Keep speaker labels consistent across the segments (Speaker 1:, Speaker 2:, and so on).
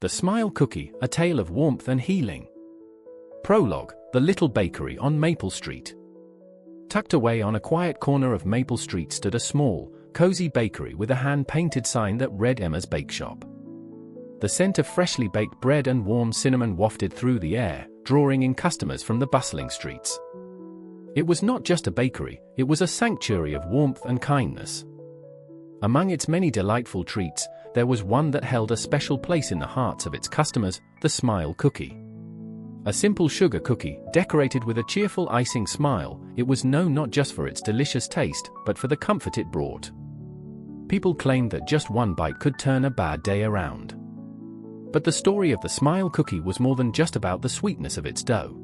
Speaker 1: The Smile Cookie, A Tale of Warmth and Healing. Prologue, The Little Bakery on Maple Street. Tucked away on a quiet corner of Maple Street stood a small, cozy bakery with a hand-painted sign that read Emma's Bake Shop. The scent of freshly baked bread and warm cinnamon wafted through the air, drawing in customers from the bustling streets. It was not just a bakery, it was a sanctuary of warmth and kindness. Among its many delightful treats, there was one that held a special place in the hearts of its customers, the Smile Cookie. A simple sugar cookie, decorated with a cheerful icing smile, it was known not just for its delicious taste, but for the comfort it brought. People claimed that just one bite could turn a bad day around. But the story of the Smile Cookie was more than just about the sweetness of its dough.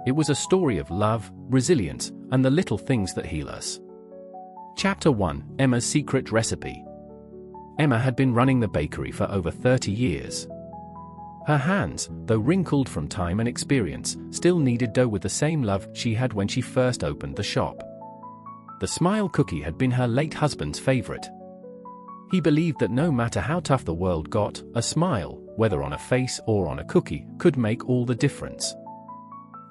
Speaker 1: It was a story of love, resilience, and the little things that heal us. Chapter 1, Emma's Secret Recipe. Emma had been running the bakery for over 30 years. Her hands, though wrinkled from time and experience, still kneaded dough with the same love she had when she first opened the shop. The Smile Cookie had been her late husband's favorite. He believed that no matter how tough the world got, a smile, whether on a face or on a cookie, could make all the difference.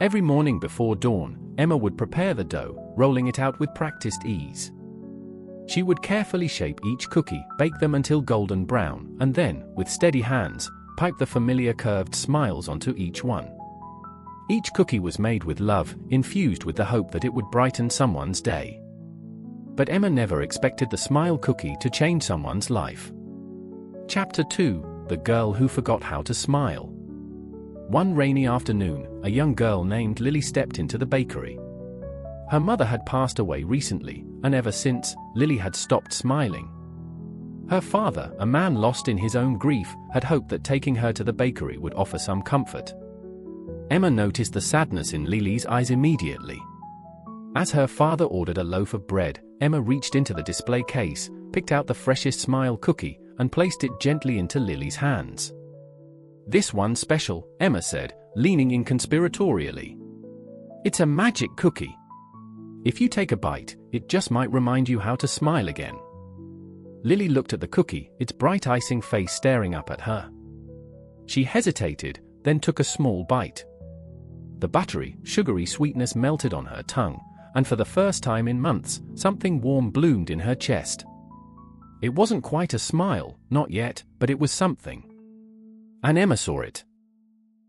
Speaker 1: Every morning before dawn, Emma would prepare the dough, rolling it out with practiced ease. She would carefully shape each cookie, bake them until golden brown, and then, with steady hands, pipe the familiar curved smiles onto each one. Each cookie was made with love, infused with the hope that it would brighten someone's day. But Emma never expected the Smile Cookie to change someone's life. Chapter 2, The Girl Who Forgot How to Smile. One rainy afternoon, a young girl named Lily stepped into the bakery. Her mother had passed away recently, and ever since, Lily had stopped smiling. Her father, a man lost in his own grief, had hoped that taking her to the bakery would offer some comfort. Emma noticed the sadness in Lily's eyes immediately. As her father ordered a loaf of bread, Emma reached into the display case, picked out the freshest Smile Cookie, and placed it gently into Lily's hands. "This one's special," Emma said, leaning in conspiratorially. "It's a magic cookie. If you take a bite, it just might remind you how to smile again." Lily looked at the cookie, its bright icing face staring up at her. She hesitated, then took a small bite. The buttery, sugary sweetness melted on her tongue, and for the first time in months, something warm bloomed in her chest. It wasn't quite a smile, not yet, but it was something. And Emma saw it.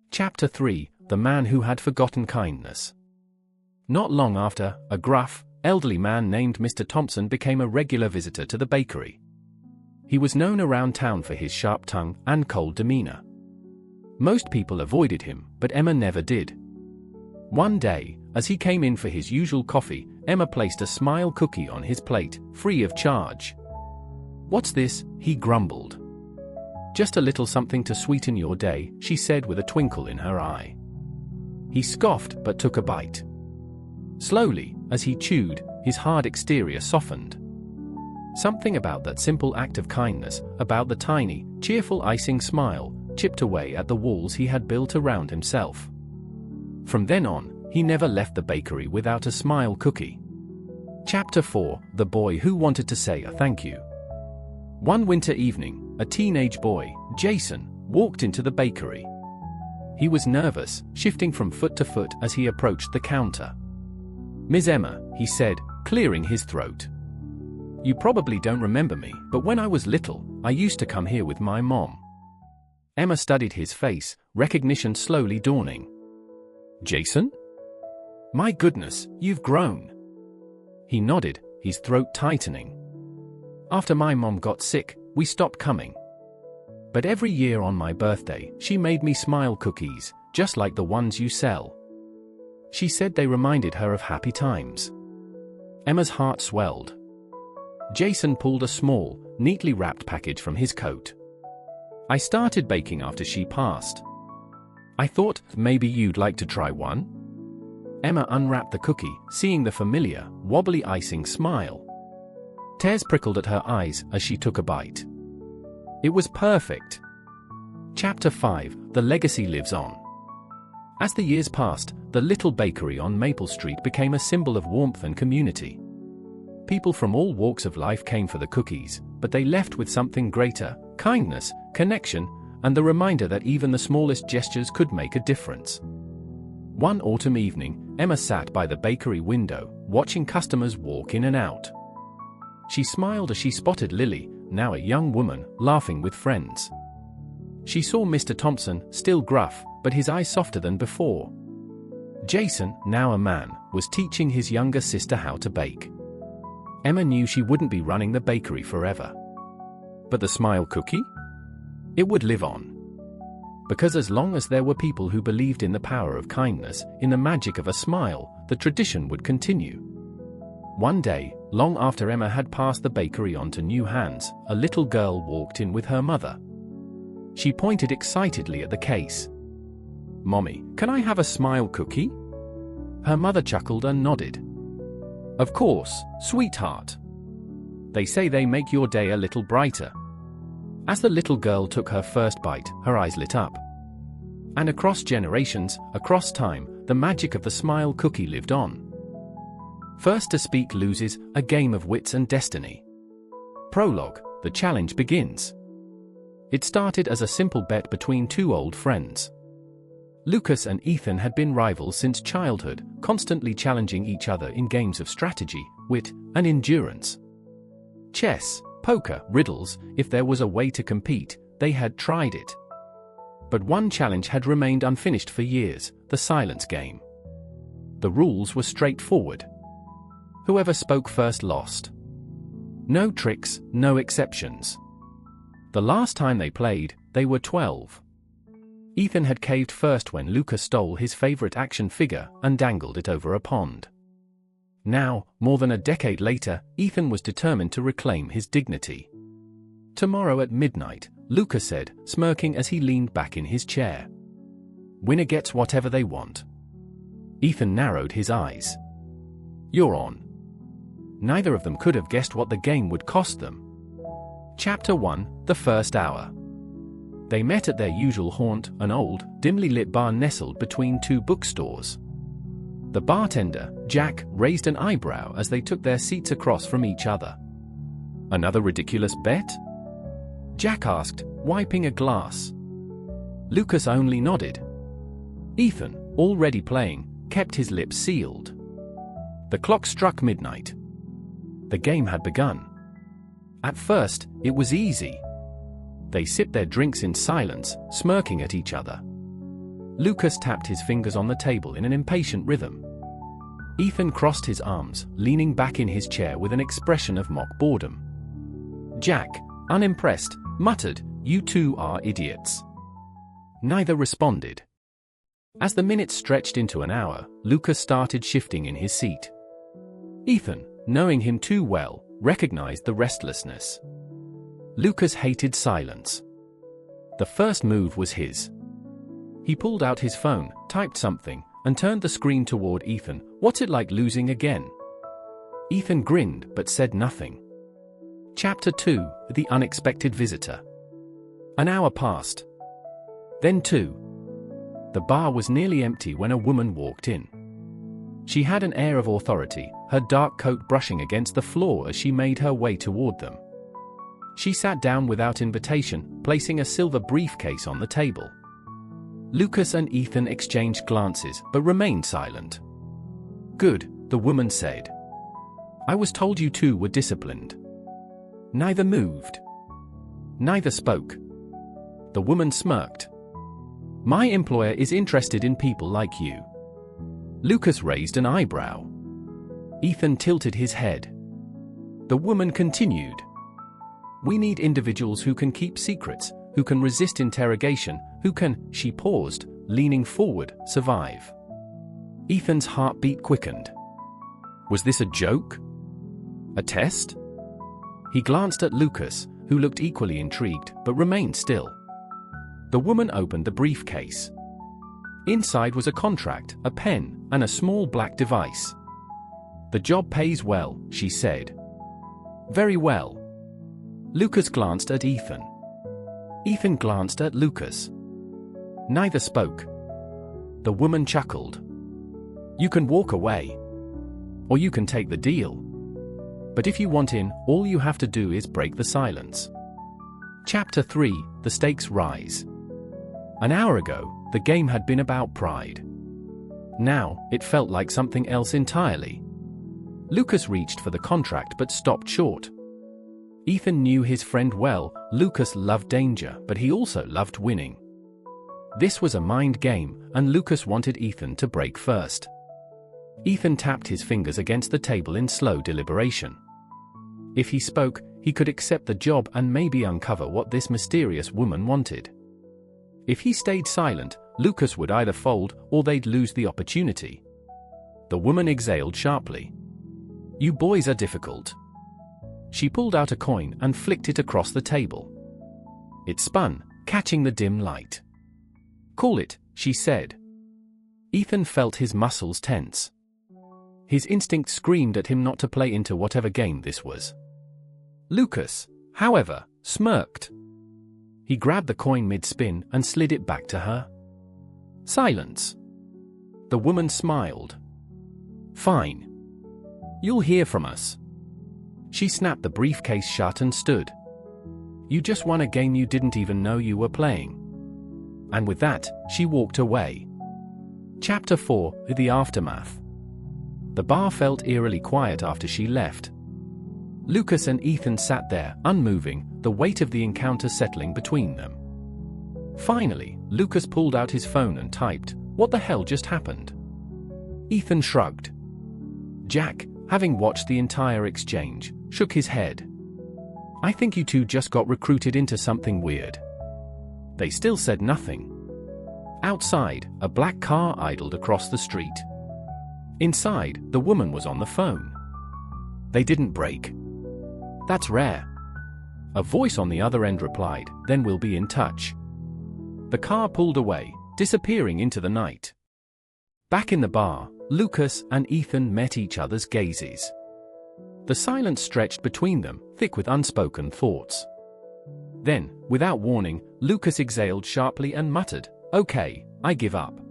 Speaker 1: Chapter 3, The Man Who Had Forgotten Kindness. Not long after, a gruff, elderly man named Mr. Thompson became a regular visitor to the bakery. He was known around town for his sharp tongue and cold demeanor. Most people avoided him, but Emma never did. One day, as he came in for his usual coffee, Emma placed a Smile Cookie on his plate, free of charge. "What's this?" he grumbled. "Just a little something to sweeten your day," she said with a twinkle in her eye. He scoffed but took a bite. Slowly, as he chewed, his hard exterior softened. Something about that simple act of kindness, about the tiny, cheerful icing smile, chipped away at the walls he had built around himself. From then on, he never left the bakery without a Smile Cookie. Chapter 4, The Boy Who Wanted to Say a Thank You. One winter evening, a teenage boy, Jason, walked into the bakery. He was nervous, shifting from foot to foot as he approached the counter. "Ms. Emma," he said, clearing his throat. "You probably don't remember me, but when I was little, I used to come here with my mom." Emma studied his face, recognition slowly dawning. "Jason? My goodness, you've grown." He nodded, his throat tightening. "After my mom got sick, we stopped coming. But every year on my birthday, she made me Smile Cookies, just like the ones you sell." She said they reminded her of happy times. Emma's heart swelled. Jason pulled a small, neatly wrapped package from his coat. "I started baking after she passed. I thought maybe you'd like to try one?" Emma unwrapped the cookie, seeing the familiar, wobbly icing smile. Tears prickled at her eyes as she took a bite. It was perfect. Chapter 5, The Legacy Lives On. As the years passed, the little bakery on Maple Street became a symbol of warmth and community. People from all walks of life came for the cookies, but they left with something greater: kindness, connection, and the reminder that even the smallest gestures could make a difference. One autumn evening, Emma sat by the bakery window, watching customers walk in and out. She smiled as she spotted Lily, now a young woman, laughing with friends. She saw Mr. Thompson, still gruff, but his eyes softer than before. Jason, now a man, was teaching his younger sister how to bake. Emma knew she wouldn't be running the bakery forever. But the smile cookie? It would live on. Because as long as there were people who believed in the power of kindness, in the magic of a smile, the tradition would continue. One day, long after Emma had passed the bakery on to new hands, a little girl walked in with her mother. She pointed excitedly at the case. "Mommy, can I have a smile cookie?" Her mother chuckled and nodded. "Of course, sweetheart. They say they make your day a little brighter." As the little girl took her first bite, her eyes lit up. And across generations, across time, the magic of the smile cookie lived on. First to speak loses, a game of wits and destiny. Prologue, the challenge begins. It started as a simple bet between two old friends. Lucas and Ethan had been rivals since childhood, constantly challenging each other in games of strategy, wit, and endurance. Chess, poker, riddles, if there was a way to compete, they had tried it. But one challenge had remained unfinished for years, the silence game. The rules were straightforward. Whoever spoke first lost. No tricks, no exceptions. The last time they played, they were 12. Ethan had caved first when Lucas stole his favorite action figure and dangled it over a pond. Now, more than a decade later, Ethan was determined to reclaim his dignity. "Tomorrow at midnight," Lucas said, smirking as he leaned back in his chair. "Winner gets whatever they want." Ethan narrowed his eyes. "You're on." Neither of them could have guessed what the game would cost them. Chapter 1, The First Hour. They met at their usual haunt, an old, dimly lit bar nestled between two bookstores. The bartender, Jack, raised an eyebrow as they took their seats across from each other. "Another ridiculous bet?" Jack asked, wiping a glass. Lucas only nodded. Ethan, already playing, kept his lips sealed. The clock struck midnight. The game had begun. At first, it was easy. They sipped their drinks in silence, smirking at each other. Lucas tapped his fingers on the table in an impatient rhythm. Ethan crossed his arms, leaning back in his chair with an expression of mock boredom. Jack, unimpressed, muttered, "You two are idiots." Neither responded. As the minutes stretched into an hour, Lucas started shifting in his seat. Ethan, knowing him too well, recognized the restlessness. Lucas hated silence. The first move was his. He pulled out his phone, typed something, and turned the screen toward Ethan. "What's it like losing again?" Ethan grinned but said nothing. Chapter 2, The Unexpected Visitor. An hour passed. Then 2. The bar was nearly empty when a woman walked in. She had an air of authority, her dark coat brushing against the floor as she made her way toward them. She sat down without invitation, placing a silver briefcase on the table. Lucas and Ethan exchanged glances, but remained silent. "Good," the woman said. "I was told you two were disciplined." Neither moved. Neither spoke. The woman smirked. "My employer is interested in people like you." Lucas raised an eyebrow. Ethan tilted his head. The woman continued. "We need individuals who can keep secrets, who can resist interrogation, who can," she paused, leaning forward, "survive." Ethan's heartbeat quickened. Was this a joke? A test? He glanced at Lucas, who looked equally intrigued, but remained still. The woman opened the briefcase. Inside was a contract, a pen, and a small black device. "The job pays well," she said. "Very well." Lucas glanced at Ethan. Ethan glanced at Lucas. Neither spoke. The woman chuckled. "You can walk away. Or you can take the deal. But if you want in, all you have to do is break the silence." Chapter 3, The Stakes Rise. An hour ago, the game had been about pride. Now, it felt like something else entirely. Lucas reached for the contract but stopped short. Ethan knew his friend well. Lucas loved danger, but he also loved winning. This was a mind game, and Lucas wanted Ethan to break first. Ethan tapped his fingers against the table in slow deliberation. If he spoke, he could accept the job and maybe uncover what this mysterious woman wanted. If he stayed silent, Lucas would either fold or they'd lose the opportunity. The woman exhaled sharply. "You boys are difficult." She pulled out a coin and flicked it across the table. It spun, catching the dim light. "Call it," she said. Ethan felt his muscles tense. His instinct screamed at him not to play into whatever game this was. Lucas, however, smirked. He grabbed the coin mid-spin and slid it back to her. Silence. The woman smiled. "Fine. You'll hear from us." She snapped the briefcase shut and stood. "You just won a game you didn't even know you were playing." And with that, she walked away. Chapter 4, The Aftermath. The bar felt eerily quiet after she left. Lucas and Ethan sat there, unmoving, the weight of the encounter settling between them. Finally, Lucas pulled out his phone and typed, "What the hell just happened?" Ethan shrugged. Jack, having watched the entire exchange, shook his head. "I think you two just got recruited into something weird." They still said nothing. Outside, a black car idled across the street. Inside, the woman was on the phone. "They didn't break." "That's rare." A voice on the other end replied, "Then we'll be in touch." The car pulled away, disappearing into the night. Back in the bar, Lucas and Ethan met each other's gazes. The silence stretched between them, thick with unspoken thoughts. Then, without warning, Lucas exhaled sharply and muttered, "Okay, I give up."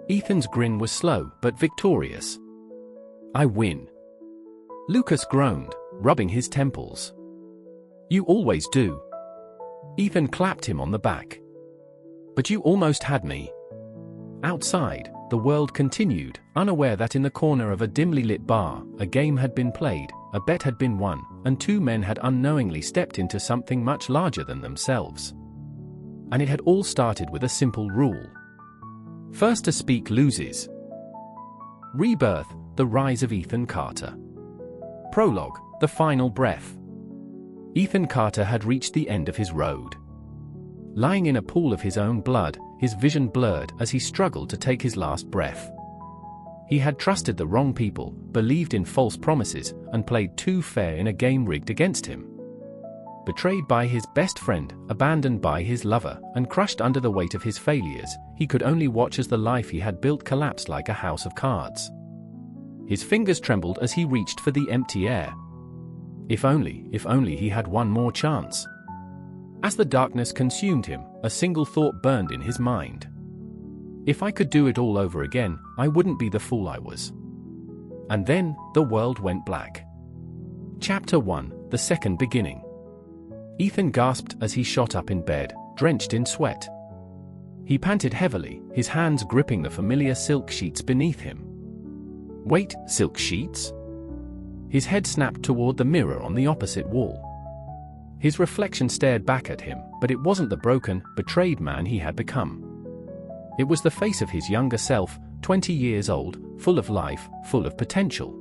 Speaker 1: Ethan's grin was slow but victorious. "I win." Lucas groaned, rubbing his temples. "You always do." Ethan clapped him on the back. "But you almost had me." Outside, the world continued, unaware that in the corner of a dimly lit bar, a game had been played, a bet had been won, and two men had unknowingly stepped into something much larger than themselves. And it had all started with a simple rule. First to speak loses. Rebirth, the rise of Ethan Carter. Prologue, the final breath. Ethan Carter had reached the end of his road. Lying in a pool of his own blood, his vision blurred as he struggled to take his last breath. He had trusted the wrong people, believed in false promises, and played too fair in a game rigged against him. Betrayed by his best friend, abandoned by his lover, and crushed under the weight of his failures, he could only watch as the life he had built collapsed like a house of cards. His fingers trembled as he reached for the empty air. If only he had one more chance. As the darkness consumed him, a single thought burned in his mind. If I could do it all over again, I wouldn't be the fool I was. And then, the world went black. Chapter 1, The Second Beginning. Ethan gasped as he shot up in bed, drenched in sweat. He panted heavily, his hands gripping the familiar silk sheets beneath him. Wait, silk sheets? His head snapped toward the mirror on the opposite wall. His reflection stared back at him, but it wasn't the broken, betrayed man he had become. It was the face of his younger self, 20 years old, full of life, full of potential.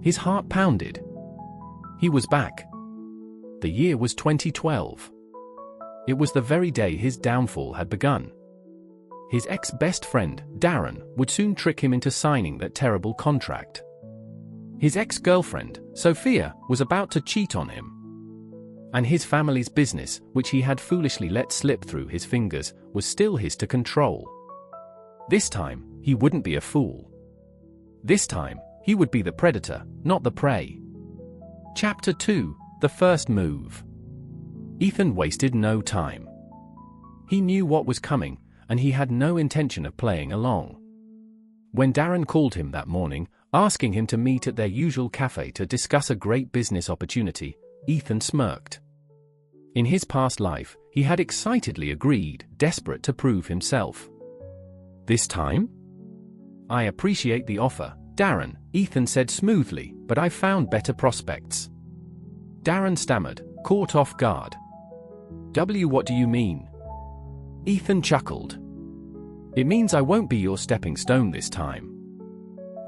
Speaker 1: His heart pounded. He was back. The year was 2012. It was the very day his downfall had begun. His ex-best friend, Darren, would soon trick him into signing that terrible contract. His ex-girlfriend, Sophia, was about to cheat on him. And his family's business, which he had foolishly let slip through his fingers, was still his to control. This time, he wouldn't be a fool. This time, he would be the predator, not the prey. Chapter 2, The First Move. Ethan wasted no time. He knew what was coming, and he had no intention of playing along. When Darren called him that morning, asking him to meet at their usual cafe to discuss a great business opportunity, Ethan smirked. In his past life, he had excitedly agreed, desperate to prove himself. "This time?" "I appreciate the offer, Darren," Ethan said smoothly, "but I've found better prospects." Darren stammered, caught off guard. What do you mean?" Ethan chuckled. "It means I won't be your stepping stone this time."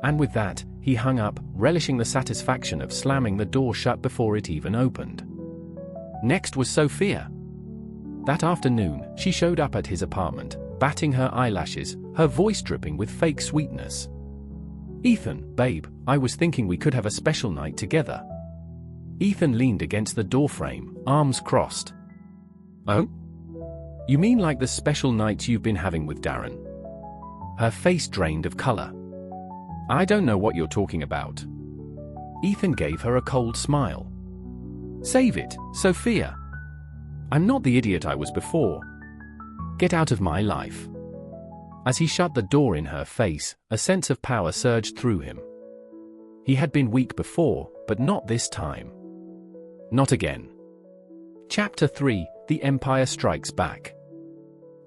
Speaker 1: And with that, he hung up, relishing the satisfaction of slamming the door shut before it even opened. Next was Sophia. That afternoon, she showed up at his apartment, batting her eyelashes, her voice dripping with fake sweetness. "Ethan, babe, I was thinking we could have a special night together." Ethan leaned against the doorframe, arms crossed. "Oh? You mean like the special nights you've been having with Darren?" Her face drained of color. "I don't know what you're talking about." Ethan gave her a cold smile. "Save it, Sophia. I'm not the idiot I was before. Get out of my life." As he shut the door in her face, a sense of power surged through him. He had been weak before, but not this time. Not again. Chapter 3: The Empire Strikes Back.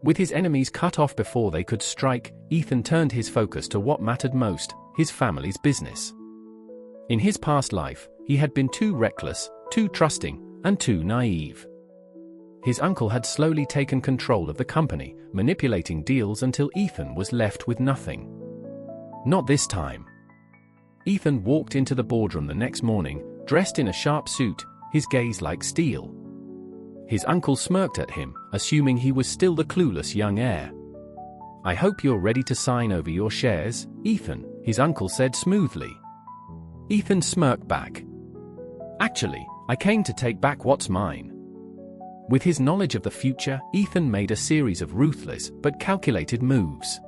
Speaker 1: With his enemies cut off before they could strike, Ethan turned his focus to what mattered most: his family's business. In his past life, he had been too reckless, too trusting, and too naive. His uncle had slowly taken control of the company, manipulating deals until Ethan was left with nothing. Not this time. Ethan walked into the boardroom the next morning, dressed in a sharp suit, his gaze like steel. His uncle smirked at him, assuming he was still the clueless young heir. "I hope you're ready to sign over your shares, Ethan," his uncle said smoothly. Ethan smirked back. "Actually, I came to take back what's mine." With his knowledge of the future, Ethan made a series of ruthless but calculated moves.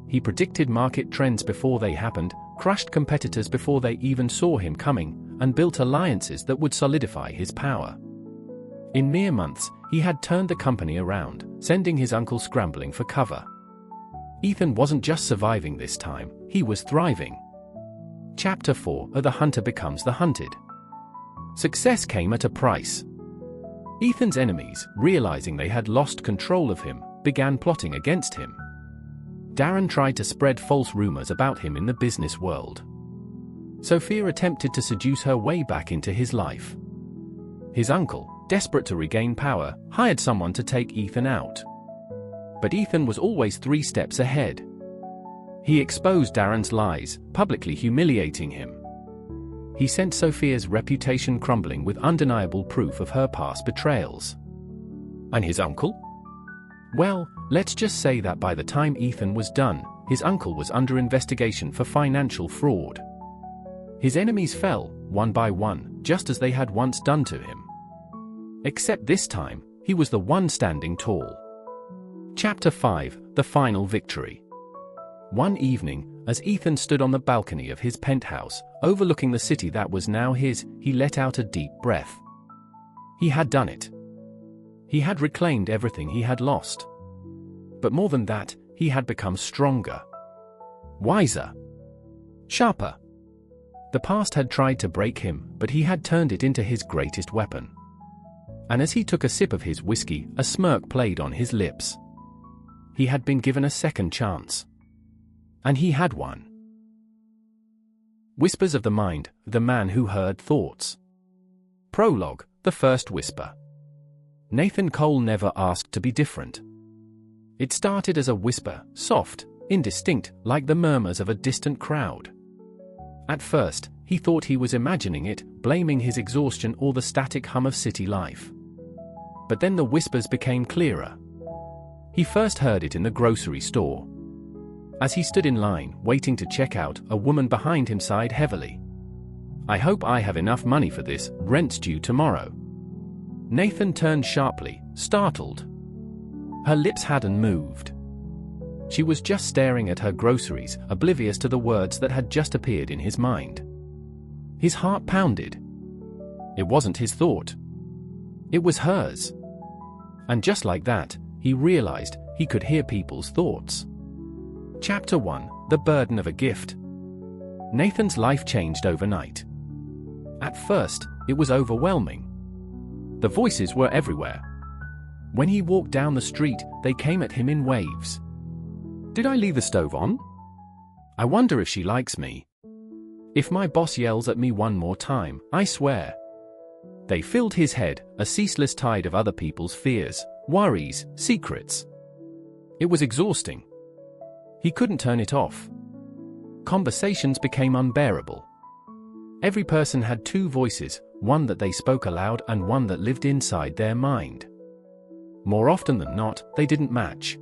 Speaker 1: He predicted market trends before they happened, crushed competitors before they even saw him coming, and built alliances that would solidify his power. In mere months, he had turned the company around, sending his uncle scrambling for cover. Ethan wasn't just surviving this time, he was thriving. Chapter 4: The Hunter Becomes the Hunted. Success came at a price. Ethan's enemies, realizing they had lost control of him, began plotting against him. Darren tried to spread false rumors about him in the business world. Sophia attempted to seduce her way back into his life. His uncle, desperate to regain power, hired someone to take Ethan out. But Ethan was always 3 steps ahead. He exposed Darren's lies, publicly humiliating him. He sent Sophia's reputation crumbling with undeniable proof of her past betrayals. And his uncle? Well, let's just say that by the time Ethan was done, his uncle was under investigation for financial fraud. His enemies fell, one by one, just as they had once done to him. Except this time, he was the one standing tall. Chapter 5: The Final Victory. One evening, as Ethan stood on the balcony of his penthouse, overlooking the city that was now his, he let out a deep breath. He had done it. He had reclaimed everything he had lost. But more than that, he had become stronger. Wiser. Sharper. The past had tried to break him, but he had turned it into his greatest weapon. And as he took a sip of his whiskey, a smirk played on his lips. He had been given a second chance. And he had won. Whispers of the Mind, the Man Who Heard Thoughts. Prologue: The First Whisper. Nathan Cole never asked to be different. It started as a whisper, soft, indistinct, like the murmurs of a distant crowd. At first, he thought he was imagining it, blaming his exhaustion or the static hum of city life. But then the whispers became clearer. He first heard it in the grocery store. As he stood in line, waiting to check out, a woman behind him sighed heavily. "I hope I have enough money for this, rent's due tomorrow." Nathan turned sharply, startled. Her lips hadn't moved. She was just staring at her groceries, oblivious to the words that had just appeared in his mind. His heart pounded. It wasn't his thought. It was hers. And just like that, he realized he could hear people's thoughts. Chapter 1: The Burden of a Gift. Nathan's life changed overnight. At first, it was overwhelming. The voices were everywhere. When he walked down the street, they came at him in waves. Did I leave the stove on? I wonder if she likes me. If my boss yells at me one more time, I swear. They filled his head, a ceaseless tide of other people's fears, worries, secrets. It was exhausting. He couldn't turn it off. Conversations became unbearable. Every person had two voices, one that they spoke aloud and one that lived inside their mind. More often than not, they didn't match.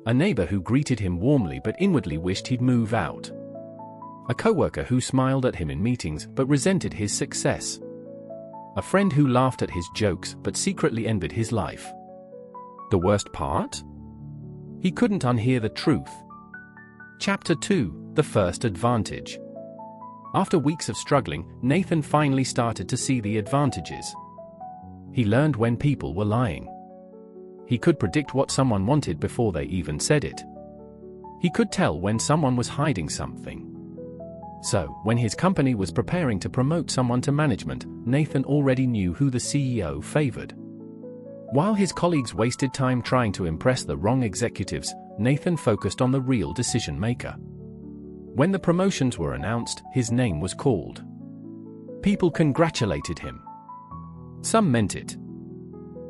Speaker 1: A neighbor who greeted him warmly but inwardly wished he'd move out. A coworker who smiled at him in meetings but resented his success. A friend who laughed at his jokes but secretly envied his life. The worst part? He couldn't unhear the truth. Chapter 2: The First Advantage. After weeks of struggling, Nathan finally started to see the advantages. He learned when people were lying. He could predict what someone wanted before they even said it. He could tell when someone was hiding something. So, when his company was preparing to promote someone to management, Nathan already knew who the CEO favored. While his colleagues wasted time trying to impress the wrong executives, Nathan focused on the real decision maker. When the promotions were announced, his name was called. People congratulated him. Some meant it.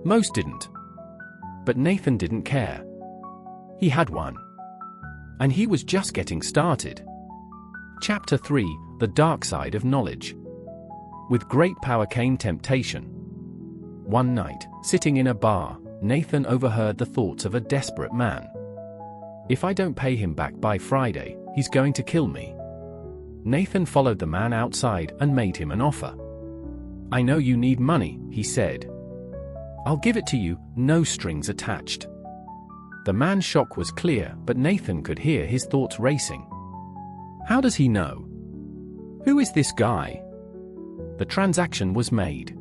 Speaker 1: Most didn't. But Nathan didn't care. He had won. And he was just getting started. Chapter 3: The Dark Side of Knowledge. With great power came temptation. One night, sitting in a bar, Nathan overheard the thoughts of a desperate man. If I don't pay him back by Friday, he's going to kill me. Nathan followed the man outside and made him an offer. I know you need money, he said. I'll give it to you, no strings attached. The man's shock was clear, but Nathan could hear his thoughts racing. How does he know? Who is this guy? The transaction was made.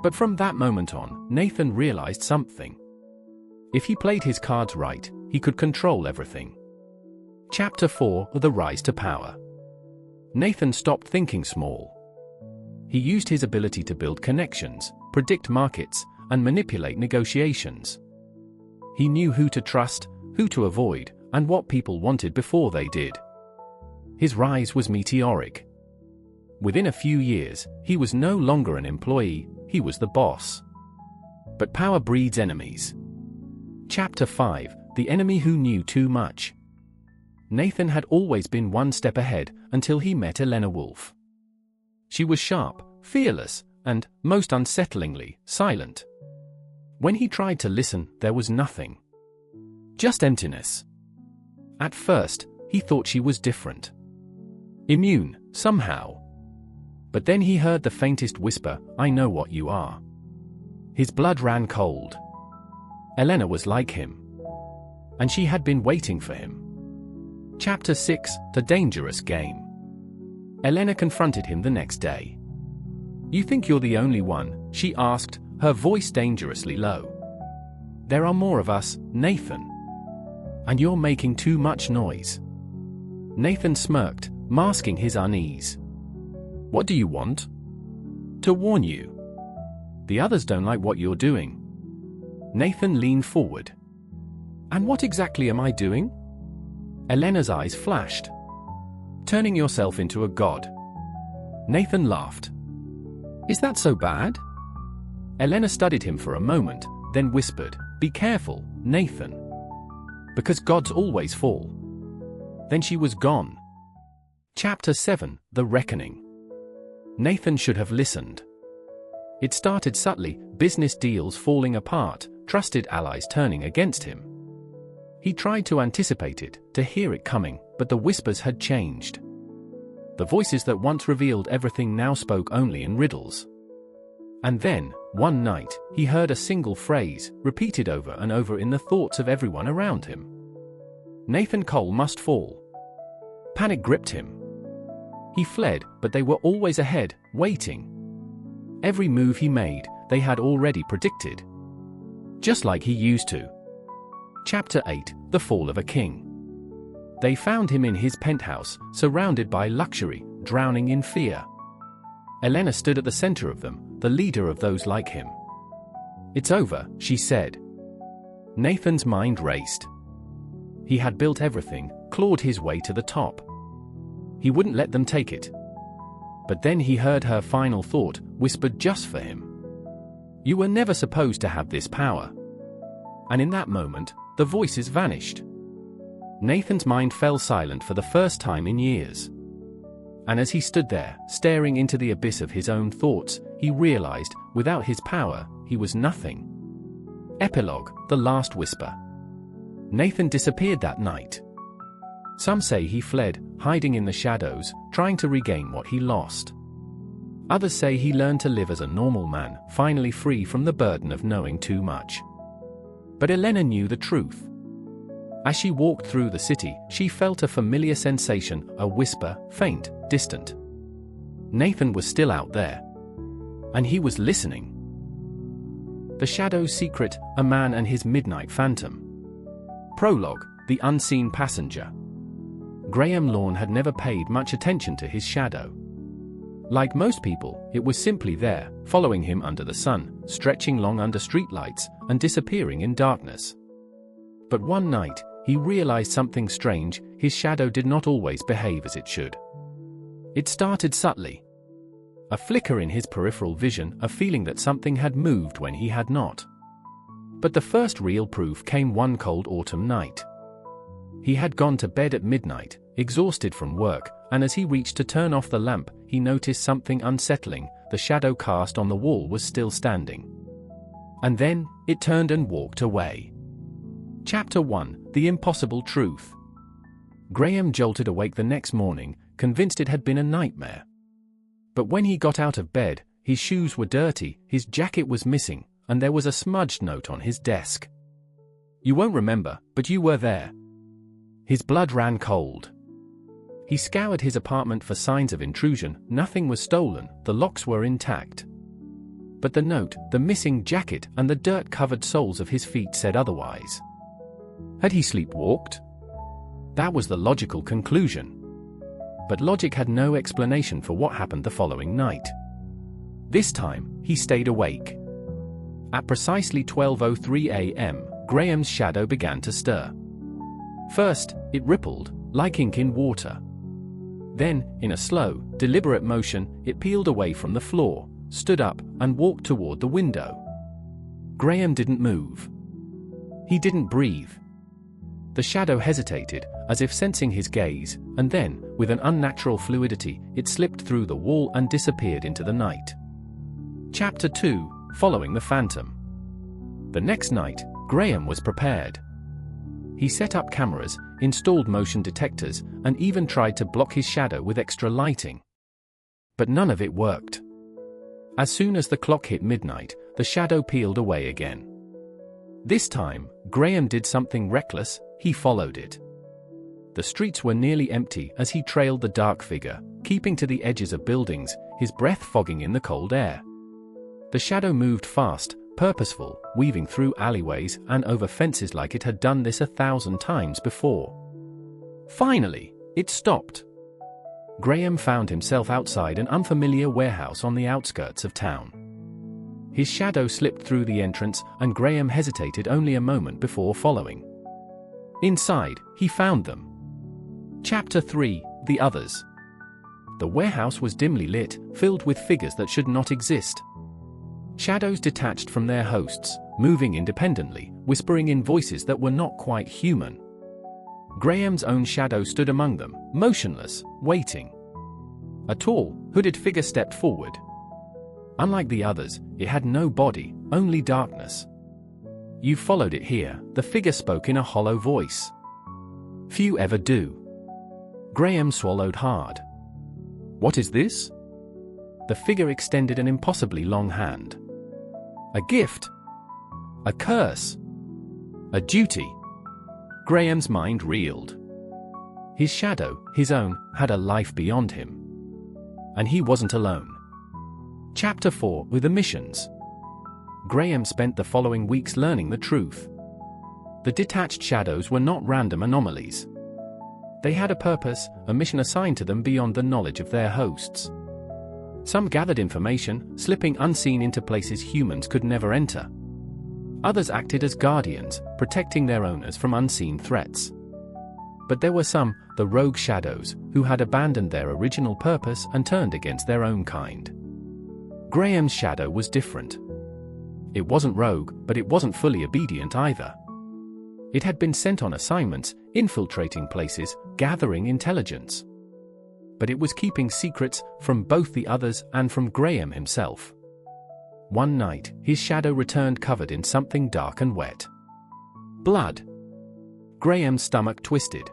Speaker 1: But from that moment on, Nathan realized something. If he played his cards right, he could control everything. Chapter 4: The Rise to Power. Nathan stopped thinking small. He used his ability to build connections, predict markets, and manipulate negotiations. He knew who to trust, who to avoid, and what people wanted before they did. His rise was meteoric. Within a few years, he was no longer an employee, he was the boss. But power breeds enemies. Chapter 5: The Enemy Who Knew Too Much. Nathan had always been one step ahead until he met Elena Wolf. She was sharp, fearless, and, most unsettlingly, silent. When he tried to listen, there was nothing. Just emptiness. At first, he thought she was different. Immune, somehow. But then he heard the faintest whisper, I know what you are. His blood ran cold. Elena was like him. And she had been waiting for him. Chapter 6: The Dangerous Game. Elena confronted him the next day. You think you're the only one? She asked, her voice dangerously low. There are more of us, Nathan. And you're making too much noise. Nathan smirked, masking his unease. What do you want? To warn you. The others don't like what you're doing. Nathan leaned forward. And what exactly am I doing? Elena's eyes flashed. Turning yourself into a god. Nathan laughed. Is that so bad? Elena studied him for a moment, then whispered, Be careful, Nathan. Because gods always fall. Then she was gone. Chapter 7: The Reckoning. Nathan should have listened. It started subtly, business deals falling apart, trusted allies turning against him. He tried to anticipate it, to hear it coming, but the whispers had changed. The voices that once revealed everything now spoke only in riddles. And then, one night, he heard a single phrase, repeated over and over in the thoughts of everyone around him. Nathan Cole must fall. Panic gripped him. He fled, but they were always ahead, waiting. Every move he made, they had already predicted. Just like he used to. Chapter 8: The Fall of a King. They found him in his penthouse, surrounded by luxury, drowning in fear. Elena stood at the center of them, the leader of those like him. "It's over," she said. Nathan's mind raced. He had built everything, clawed his way to the top. He wouldn't let them take it. But then he heard her final thought, whispered just for him. "You were never supposed to have this power." And in that moment, the voices vanished. Nathan's mind fell silent for the first time in years. And as he stood there, staring into the abyss of his own thoughts, he realized, without his power, he was nothing. Epilogue: The Last Whisper. Nathan disappeared that night. Some say he fled, hiding in the shadows, trying to regain what he lost. Others say he learned to live as a normal man, finally free from the burden of knowing too much. But Elena knew the truth. As she walked through the city, she felt a familiar sensation, a whisper, faint, distant. Nathan was still out there. And he was listening. The Shadow's Secret, A Man and His Midnight Phantom. Prologue: The Unseen Passenger. Graham Lawn had never paid much attention to his shadow. Like most people, it was simply there, following him under the sun, stretching long under streetlights, and disappearing in darkness. But one night, he realized something strange: his shadow did not always behave as it should. It started subtly. A flicker in his peripheral vision, a feeling that something had moved when he had not. But the first real proof came one cold autumn night. He had gone to bed at midnight, exhausted from work, and as he reached to turn off the lamp, he noticed something unsettling: the shadow cast on the wall was still standing. And then, it turned and walked away. Chapter 1: The Impossible Truth. Graham jolted awake the next morning, convinced it had been a nightmare. But when he got out of bed, his shoes were dirty, his jacket was missing, and there was a smudged note on his desk. "You won't remember, but you were there." His blood ran cold. He scoured his apartment for signs of intrusion. Nothing was stolen, the locks were intact. But the note, the missing jacket, and the dirt-covered soles of his feet said otherwise. Had he sleepwalked? That was the logical conclusion. But logic had no explanation for what happened the following night. This time, he stayed awake. At precisely 12:03 a.m., Graham's shadow began to stir. First, it rippled, like ink in water. Then, in a slow, deliberate motion, it peeled away from the floor, stood up, and walked toward the window. Graham didn't move. He didn't breathe. The shadow hesitated, as if sensing his gaze, and then, with an unnatural fluidity, it slipped through the wall and disappeared into the night. Chapter 2: Following the Phantom. The next night, Graham was prepared. He set up cameras, installed motion detectors, and even tried to block his shadow with extra lighting. But none of it worked. As soon as the clock hit midnight, the shadow peeled away again. This time, Graham did something reckless: he followed it. The streets were nearly empty as he trailed the dark figure, keeping to the edges of buildings, his breath fogging in the cold air. The shadow moved fast, purposeful, weaving through alleyways and over fences like it had done this 1,000 times before. Finally, it stopped. Graham found himself outside an unfamiliar warehouse on the outskirts of town. His shadow slipped through the entrance, and Graham hesitated only a moment before following. Inside, he found them. Chapter 3: The Others. The warehouse was dimly lit, filled with figures that should not exist. Shadows detached from their hosts, moving independently, whispering in voices that were not quite human. Graham's own shadow stood among them, motionless, waiting. A tall, hooded figure stepped forward. Unlike the others, it had no body, only darkness. "You followed it here," the figure spoke in a hollow voice. "Few ever do." Graham swallowed hard. "What is this?" The figure extended an impossibly long hand. "A gift. A curse. A duty." Graham's mind reeled. His shadow, his own, had a life beyond him. And he wasn't alone. Chapter 4: With the Missions. Graham spent the following weeks learning the truth. The detached shadows were not random anomalies. They had a purpose, a mission assigned to them beyond the knowledge of their hosts. Some gathered information, slipping unseen into places humans could never enter. Others acted as guardians, protecting their owners from unseen threats. But there were some, the rogue shadows, who had abandoned their original purpose and turned against their own kind. Graham's shadow was different. It wasn't rogue, but it wasn't fully obedient either. It had been sent on assignments, infiltrating places, gathering intelligence. But it was keeping secrets from both the others and from Graham himself. One night, his shadow returned covered in something dark and wet. Blood. Graham's stomach twisted.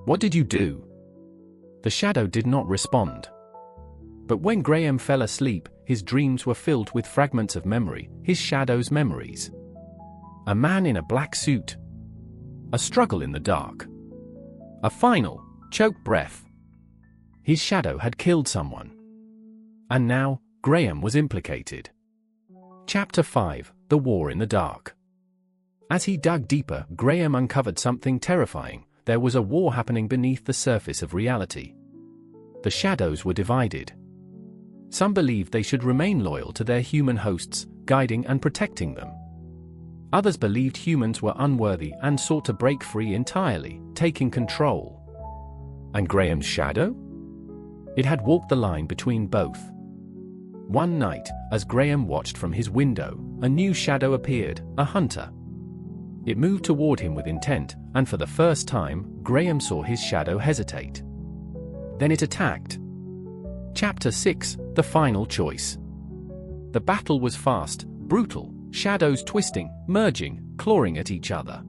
Speaker 1: "What did you do?" The shadow did not respond. But when Graham fell asleep, his dreams were filled with fragments of memory, his shadow's memories. A man in a black suit. A struggle in the dark. A final, choked breath. His shadow had killed someone. And now, Graham was implicated. Chapter 5, The War in the Dark. As he dug deeper, Graham uncovered something terrifying. There was a war happening beneath the surface of reality. The shadows were divided. Some believed they should remain loyal to their human hosts, guiding and protecting them. Others believed humans were unworthy and sought to break free entirely, taking control. And Graham's shadow? It had walked the line between both. One night, as Graham watched from his window, a new shadow appeared, a hunter. It moved toward him with intent, and for the first time, Graham saw his shadow hesitate. Then it attacked. Chapter 6, The Final Choice. The battle was fast, brutal, shadows twisting, merging, clawing at each other.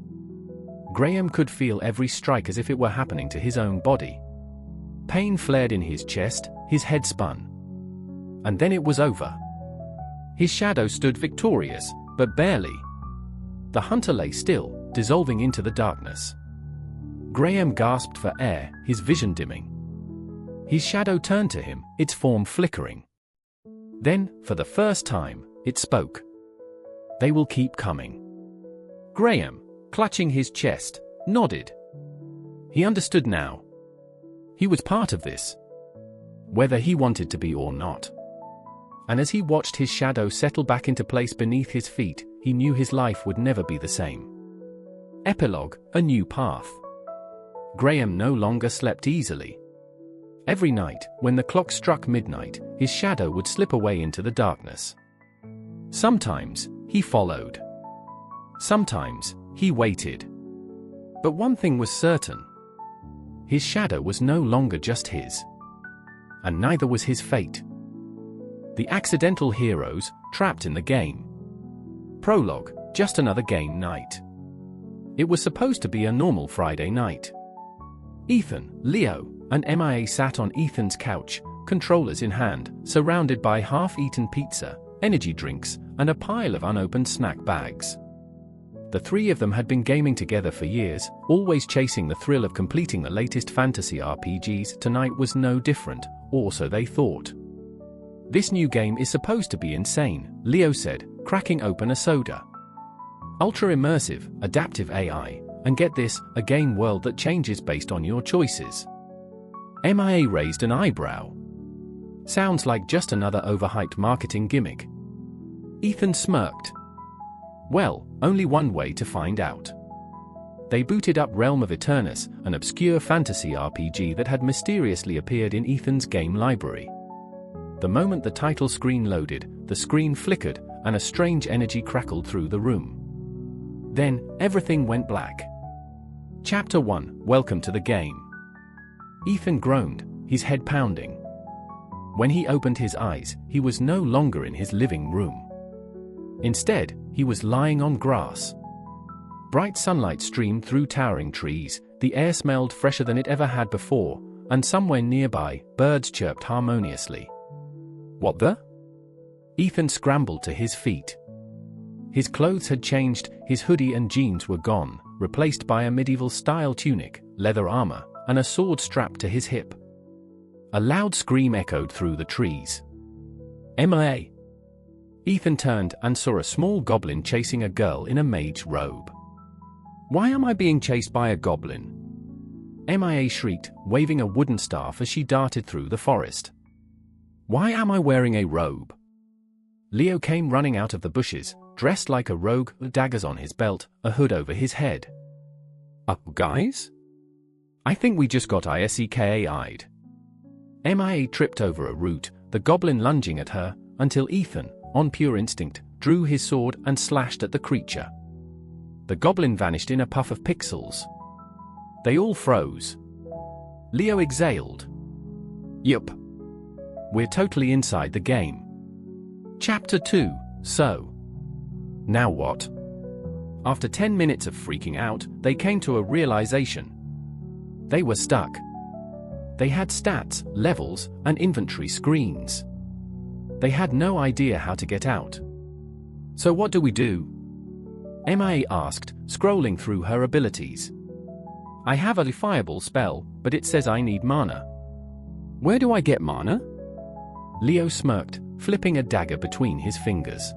Speaker 1: Graham could feel every strike as if it were happening to his own body. Pain flared in his chest, his head spun. And then it was over. His shadow stood victorious, but barely. The hunter lay still, dissolving into the darkness. Graham gasped for air, his vision dimming. His shadow turned to him, its form flickering. Then, for the first time, it spoke. "They will keep coming." Graham, clutching his chest, nodded. He understood now. He was part of this, whether he wanted to be or not. And as he watched his shadow settle back into place beneath his feet, he knew his life would never be the same. Epilogue, A New Path. Graham no longer slept easily. Every night, when the clock struck midnight, his shadow would slip away into the darkness. Sometimes, he followed. Sometimes, he waited. But one thing was certain. His shadow was no longer just his. And neither was his fate. The accidental heroes, trapped in the game. Prologue, just another game night. It was supposed to be a normal Friday night. Ethan, Leo, and MIA sat on Ethan's couch, controllers in hand, surrounded by half-eaten pizza, energy drinks, and a pile of unopened snack bags. The three of them had been gaming together for years, always chasing the thrill of completing the latest fantasy RPGs. Tonight was no different, or so they thought. "This new game is supposed to be insane," Leo said, cracking open a soda. "Ultra-immersive, adaptive AI, and get this, a game world that changes based on your choices." MIA raised an eyebrow. "Sounds like just another overhyped marketing gimmick." Ethan smirked. "Well, only one way to find out." They booted up Realm of Eternus, an obscure fantasy RPG that had mysteriously appeared in Ethan's game library. The moment the title screen loaded, the screen flickered, and a strange energy crackled through the room. Then, everything went black. Chapter 1, Welcome to the Game. Ethan groaned, his head pounding. When he opened his eyes, he was no longer in his living room. Instead, he was lying on grass. Bright sunlight streamed through towering trees, the air smelled fresher than it ever had before, and somewhere nearby, birds chirped harmoniously. "What the?" Ethan scrambled to his feet. His clothes had changed, his hoodie and jeans were gone, replaced by a medieval-style tunic, leather armor, and a sword strapped to his hip. A loud scream echoed through the trees. "MIA!" Ethan turned and saw a small goblin chasing a girl in a mage robe. "Why am I being chased by a goblin?" MIA shrieked, waving a wooden staff as she darted through the forest. "Why am I wearing a robe?" Leo came running out of the bushes, dressed like a rogue, with daggers on his belt, a hood over his head. "Up, guys? I think we just got ISEKA'd." MIA tripped over a root, the goblin lunging at her, until Ethan, on pure instinct, drew his sword and slashed at the creature. The goblin vanished in a puff of pixels. They all froze. Leo exhaled. "Yup. We're totally inside the game." Chapter 2, So. Now what? After 10 minutes of freaking out, they came to a realization. They were stuck. They had stats, levels, and inventory screens. They had no idea how to get out. "So what do we do?" MIA asked, scrolling through her abilities. "I have a defiable spell, but it says I need mana." "Where do I get mana?" Leo smirked, flipping a dagger between his fingers.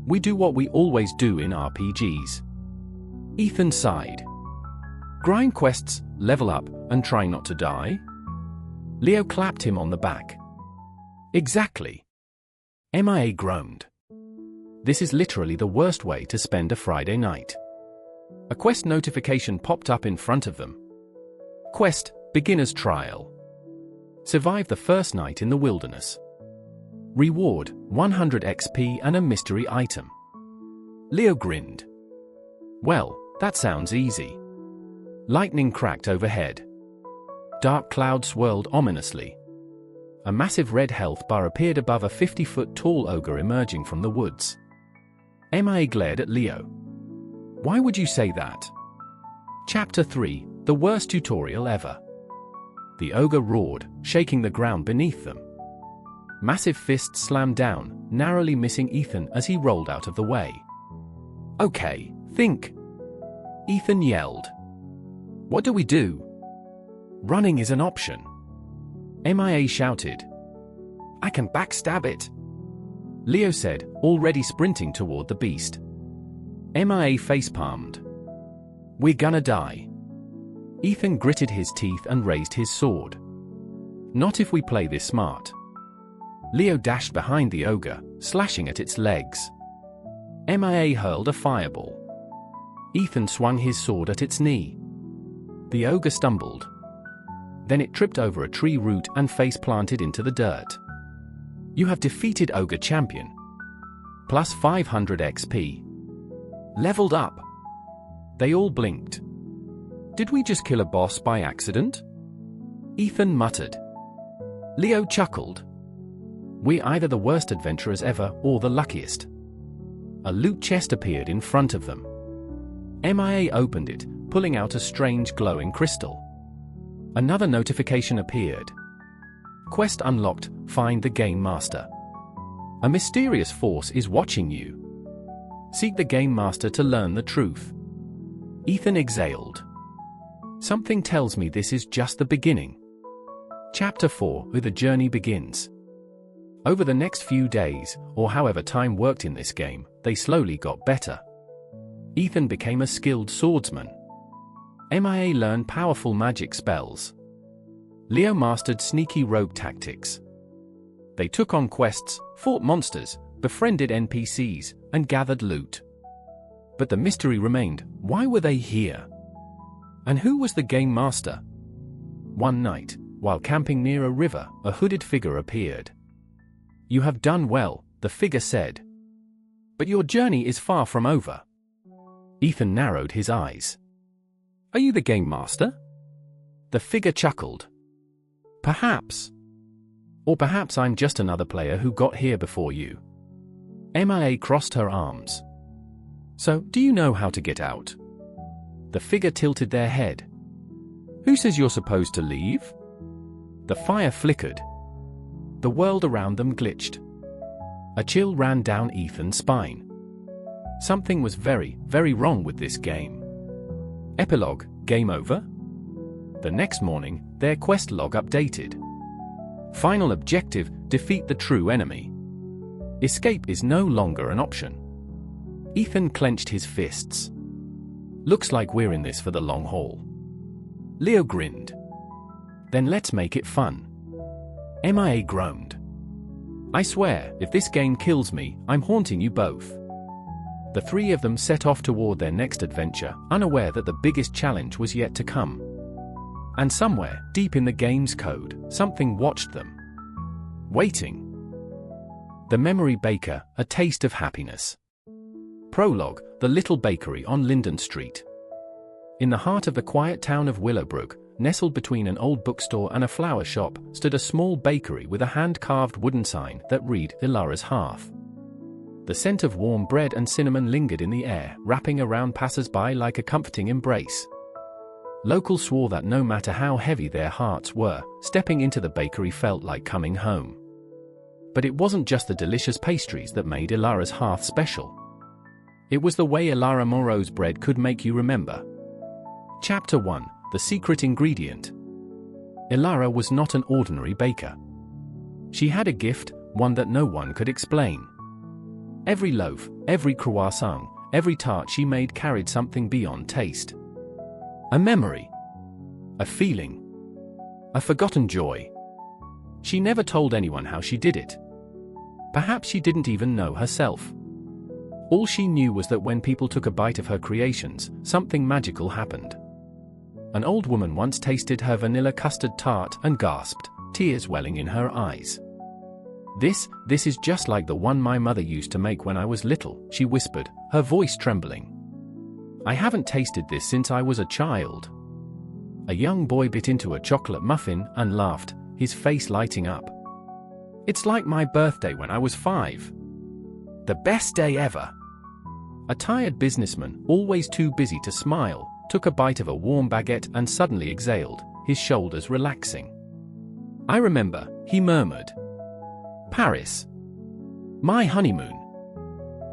Speaker 1: "We do what we always do in RPGs." Ethan sighed. "Grind quests, level up, and try not to die?" Leo clapped him on the back. "Exactly." MIA groaned. This is literally the worst way to spend a Friday night. A quest notification popped up in front of them. Quest, Beginner's Trial. Survive the first night in the wilderness. Reward, 100 XP and a mystery item. Leo grinned. "Well, that sounds easy." Lightning cracked overhead. Dark clouds swirled ominously. A massive red health bar appeared above a 50-foot-tall ogre emerging from the woods. MIA glared at Leo. "Why would you say that?" Chapter 3, The Worst Tutorial Ever. The ogre roared, shaking the ground beneath them. Massive fists slammed down, narrowly missing Ethan as he rolled out of the way. "Okay, think." Ethan yelled. "What do we do?" "Running is an option." MIA shouted. "I can backstab it," Leo said, already sprinting toward the beast. MIA facepalmed. "We're gonna die." Ethan gritted his teeth and raised his sword. "Not if we play this smart." Leo dashed behind the ogre, slashing at its legs. MIA hurled a fireball. Ethan swung his sword at its knee. The ogre stumbled. Then it tripped over a tree root and face-planted into the dirt. "You have defeated Ogre Champion. Plus 500 XP. Leveled up." They all blinked. "Did we just kill a boss by accident?" Ethan muttered. Leo chuckled. "We're either the worst adventurers ever or the luckiest." A loot chest appeared in front of them. MIA opened it, pulling out a strange glowing crystal. Another notification appeared. Quest unlocked, find the Game Master. A mysterious force is watching you. Seek the Game Master to learn the truth. Ethan exhaled. Something tells me this is just the beginning. Chapter 4, where the journey begins. Over the next few days, or however time worked in this game, they slowly got better. Ethan became a skilled swordsman. MIA learned powerful magic spells. Leo mastered sneaky rogue tactics. They took on quests, fought monsters, befriended NPCs, and gathered loot. But the mystery remained, why were they here? And who was the Game Master? One night, while camping near a river, a hooded figure appeared. "You have done well," the figure said. "But your journey is far from over." Ethan narrowed his eyes. "Are you the Game Master?" The figure chuckled. "Perhaps. Or perhaps I'm just another player who got here before you." MIA crossed her arms. "So, do you know how to get out?" The figure tilted their head. "Who says you're supposed to leave?" The fire flickered. The world around them glitched. A chill ran down Ethan's spine. Something was very, very wrong with this game. Epilogue, game over? The next morning, their quest log updated. Final objective, defeat the true enemy. Escape is no longer an option. Ethan clenched his fists. Looks like we're in this for the long haul. Leo grinned. Then let's make it fun. MIA groaned. I swear, if this game kills me, I'm haunting you both. The three of them set off toward their next adventure, unaware that the biggest challenge was yet to come. And somewhere, deep in the game's code, something watched them. Waiting. The Memory Baker, A Taste of Happiness. Prologue, The Little Bakery on Linden Street. In the heart of the quiet town of Willowbrook, nestled between an old bookstore and a flower shop, stood a small bakery with a hand-carved wooden sign that read, Ilara's Hearth. The scent of warm bread and cinnamon lingered in the air, wrapping around passers-by like a comforting embrace. Locals swore that no matter how heavy their hearts were, stepping into the bakery felt like coming home. But it wasn't just the delicious pastries that made Ilara's Hearth special. It was the way Ilara Moreau's bread could make you remember. Chapter 1, The Secret Ingredient. Ilara was not an ordinary baker. She had a gift, one that no one could explain. Every loaf, every croissant, every tart she made carried something beyond taste. A memory. A feeling. A forgotten joy. She never told anyone how she did it. Perhaps she didn't even know herself. All she knew was that when people took a bite of her creations, something magical happened. An old woman once tasted her vanilla custard tart and gasped, tears welling in her eyes. This is just like the one my mother used to make when I was little, she whispered, her voice trembling. I haven't tasted this since I was a child. A young boy bit into a chocolate muffin and laughed, his face lighting up. It's like my birthday when I was 5. The best day ever. A tired businessman, always too busy to smile, took a bite of a warm baguette and suddenly exhaled, his shoulders relaxing. I remember, he murmured. Paris. My honeymoon.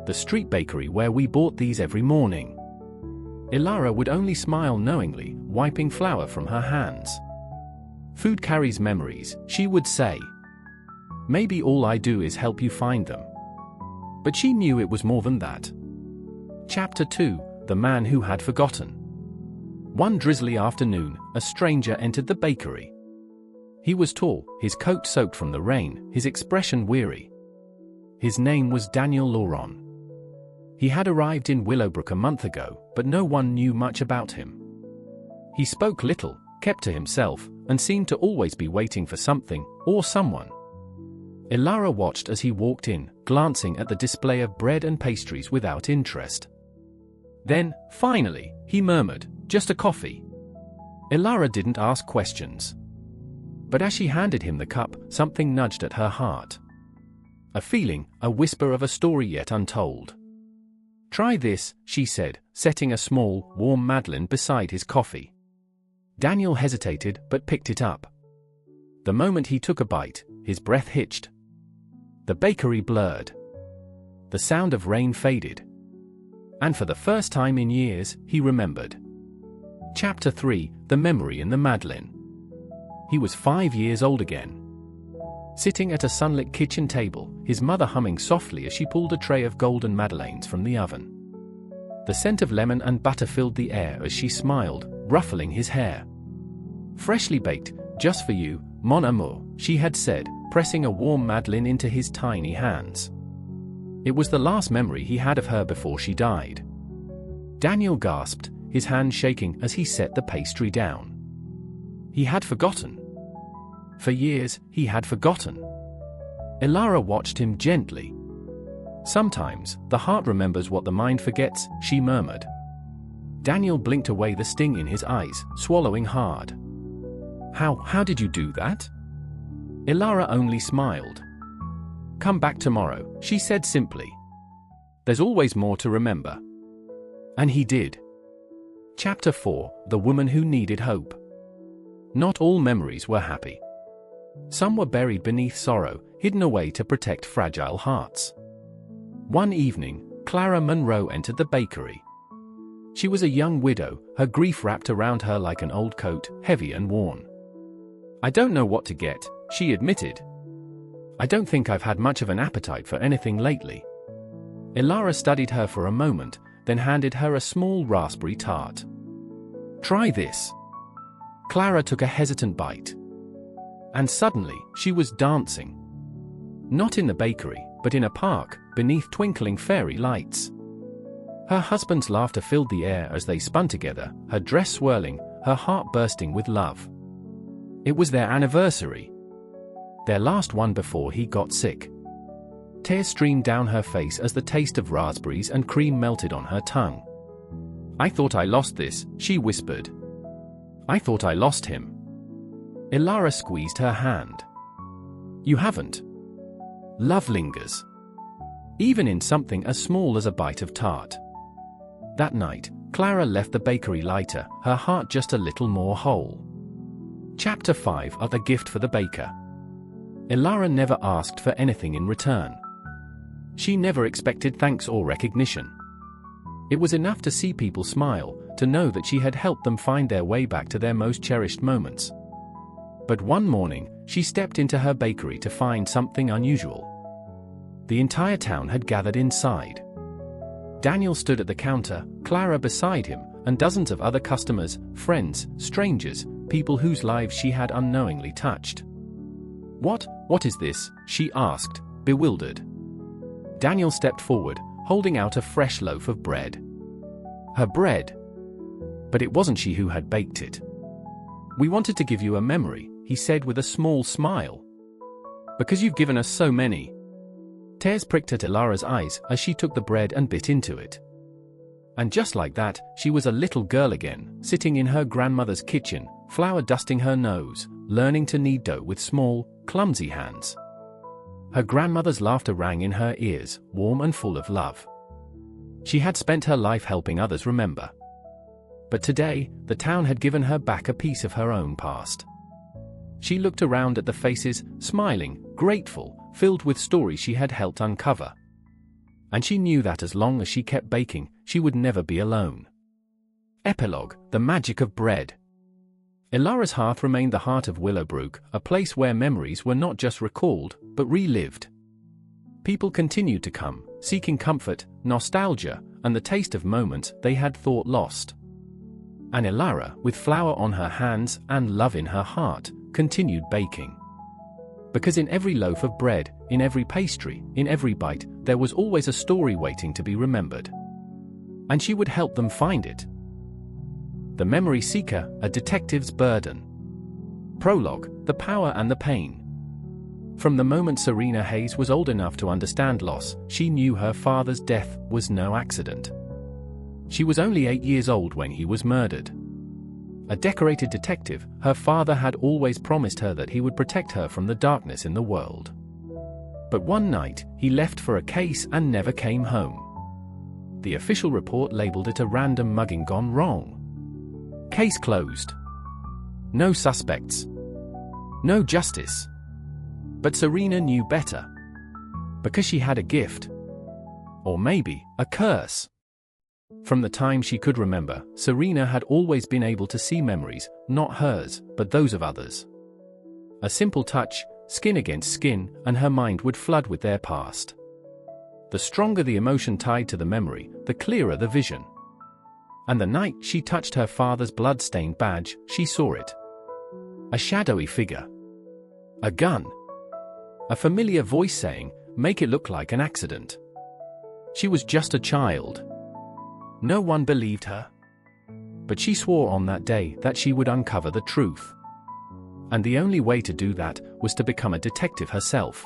Speaker 1: The street bakery where we bought these every morning. Ilara would only smile knowingly, wiping flour from her hands. Food carries memories, she would say. Maybe all I do is help you find them. But she knew it was more than that. Chapter 2, The Man Who Had Forgotten. One drizzly afternoon, a stranger entered the bakery. He was tall, his coat soaked from the rain, his expression weary. His name was Daniel Laurent. He had arrived in Willowbrook a month ago, but no one knew much about him. He spoke little, kept to himself, and seemed to always be waiting for something, or someone. Ilara watched as he walked in, glancing at the display of bread and pastries without interest. Then, finally, he murmured, just a coffee. Ilara didn't ask questions. But as she handed him the cup, something nudged at her heart. A feeling, a whisper of a story yet untold. Try this, she said, setting a small, warm madeleine beside his coffee. Daniel hesitated but picked it up. The moment he took a bite, his breath hitched. The bakery blurred. The sound of rain faded. And for the first time in years, he remembered. Chapter 3, The Memory in the Madeleine. He was 5 years old again. Sitting at a sunlit kitchen table, his mother humming softly as she pulled a tray of golden madeleines from the oven. The scent of lemon and butter filled the air as she smiled, ruffling his hair. Freshly baked, just for you, mon amour, she had said, pressing a warm madeleine into his tiny hands. It was the last memory he had of her before she died. Daniel gasped, his hand shaking as he set the pastry down. He had forgotten. For years, he had forgotten. Ilara watched him gently. Sometimes, the heart remembers what the mind forgets, she murmured. Daniel blinked away the sting in his eyes, swallowing hard. How did you do that? Ilara only smiled. Come back tomorrow, she said simply. There's always more to remember. And he did. Chapter 4, The Woman Who Needed Hope. Not all memories were happy. Some were buried beneath sorrow, hidden away to protect fragile hearts. One evening, Clara Monroe entered the bakery. She was a young widow, her grief wrapped around her like an old coat, heavy and worn. I don't know what to get, she admitted. I don't think I've had much of an appetite for anything lately. Ilara studied her for a moment, then handed her a small raspberry tart. Try this. Clara took a hesitant bite. And suddenly, she was dancing. Not in the bakery, but in a park, beneath twinkling fairy lights. Her husband's laughter filled the air as they spun together, her dress swirling, her heart bursting with love. It was their anniversary. Their last one before he got sick. Tears streamed down her face as the taste of raspberries and cream melted on her tongue. "I thought I lost this," she whispered. "I thought I lost him." Elara squeezed her hand. "You haven't. Love lingers. Even in something as small as a bite of tart." That night, Clara left the bakery lighter, her heart just a little more whole. Chapter 5 of A Gift for the Baker. Elara never asked for anything in return. She never expected thanks or recognition. It was enough to see people smile, to know that she had helped them find their way back to their most cherished moments. But one morning, she stepped into her bakery to find something unusual. The entire town had gathered inside. Daniel stood at the counter, Clara beside him, and dozens of other customers, friends, strangers, people whose lives she had unknowingly touched. What is this?" she asked, bewildered. Daniel stepped forward, holding out a fresh loaf of bread. Her bread. But it wasn't she who had baked it. "We wanted to give you a memory," he said with a small smile. "Because you've given us so many." Tears pricked at Elara's eyes as she took the bread and bit into it. And just like that, she was a little girl again, sitting in her grandmother's kitchen, flour dusting her nose, learning to knead dough with small, clumsy hands. Her grandmother's laughter rang in her ears, warm and full of love. She had spent her life helping others remember. But today, the town had given her back a piece of her own past. She looked around at the faces, smiling, grateful, filled with stories she had helped uncover. And she knew that as long as she kept baking, she would never be alone. Epilogue: The Magic of Bread. Elara's hearth remained the heart of Willowbrook, a place where memories were not just recalled, but relived. People continued to come, seeking comfort, nostalgia, and the taste of moments they had thought lost. And Elara, with flour on her hands and love in her heart, continued baking. Because in every loaf of bread, in every pastry, in every bite, there was always a story waiting to be remembered. And she would help them find it. The Memory Seeker, A Detective's Burden. Prologue: The Power and the Pain. From the moment Serena Hayes was old enough to understand loss, she knew her father's death was no accident. She was only 8 years old when he was murdered. A decorated detective, her father had always promised her that he would protect her from the darkness in the world. But one night, he left for a case and never came home. The official report labeled it a random mugging gone wrong. Case closed. No suspects. No justice. But Serena knew better. Because she had a gift. Or maybe, a curse. From the time she could remember, Serena had always been able to see memories, not hers, but those of others. A simple touch, skin against skin, and her mind would flood with their past. The stronger the emotion tied to the memory, the clearer the vision. And the night she touched her father's blood-stained badge, she saw it. A shadowy figure. A gun. A familiar voice saying, "Make it look like an accident." She was just a child. No one believed her. But she swore on that day that she would uncover the truth. And the only way to do that was to become a detective herself.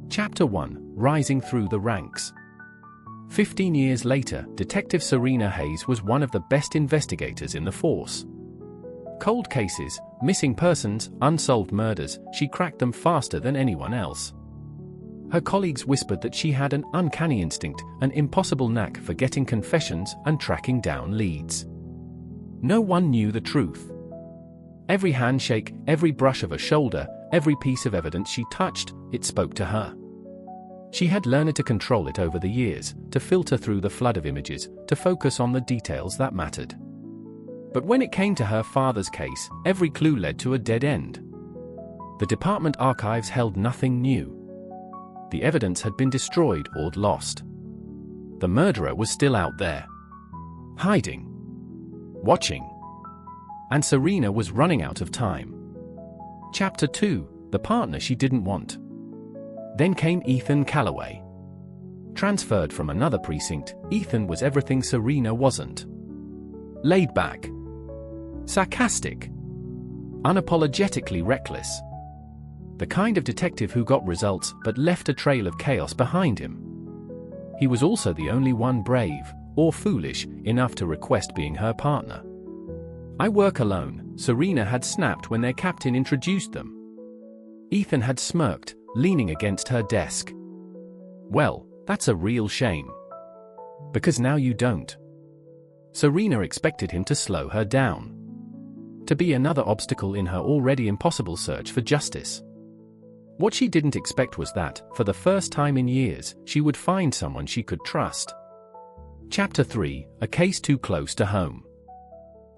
Speaker 1: Chapter 1: Rising Through the Ranks. 15 years later, Detective Serena Hayes was one of the best investigators in the force. Cold cases, missing persons, unsolved murders, she cracked them faster than anyone else. Her colleagues whispered that she had an uncanny instinct, an impossible knack for getting confessions and tracking down leads. No one knew the truth. Every handshake, every brush of a shoulder, every piece of evidence she touched, it spoke to her. She had learned to control it over the years, to filter through the flood of images, to focus on the details that mattered. But when it came to her father's case, every clue led to a dead end. The department archives held nothing new. The evidence had been destroyed or lost. The murderer was still out there. Hiding. Watching. And Serena was running out of time. Chapter 2: The Partner She Didn't Want. Then came Ethan Calloway. Transferred from another precinct, Ethan was everything Serena wasn't. Laid back. Sarcastic. Unapologetically reckless. The kind of detective who got results but left a trail of chaos behind him. He was also the only one brave, or foolish, enough to request being her partner. "I work alone," Serena had snapped when their captain introduced them. Ethan had smirked, leaning against her desk. "Well, that's a real shame. Because now you don't." Serena expected him to slow her down. To be another obstacle in her already impossible search for justice. What she didn't expect was that, for the first time in years, she would find someone she could trust. Chapter 3, A Case Too Close to Home.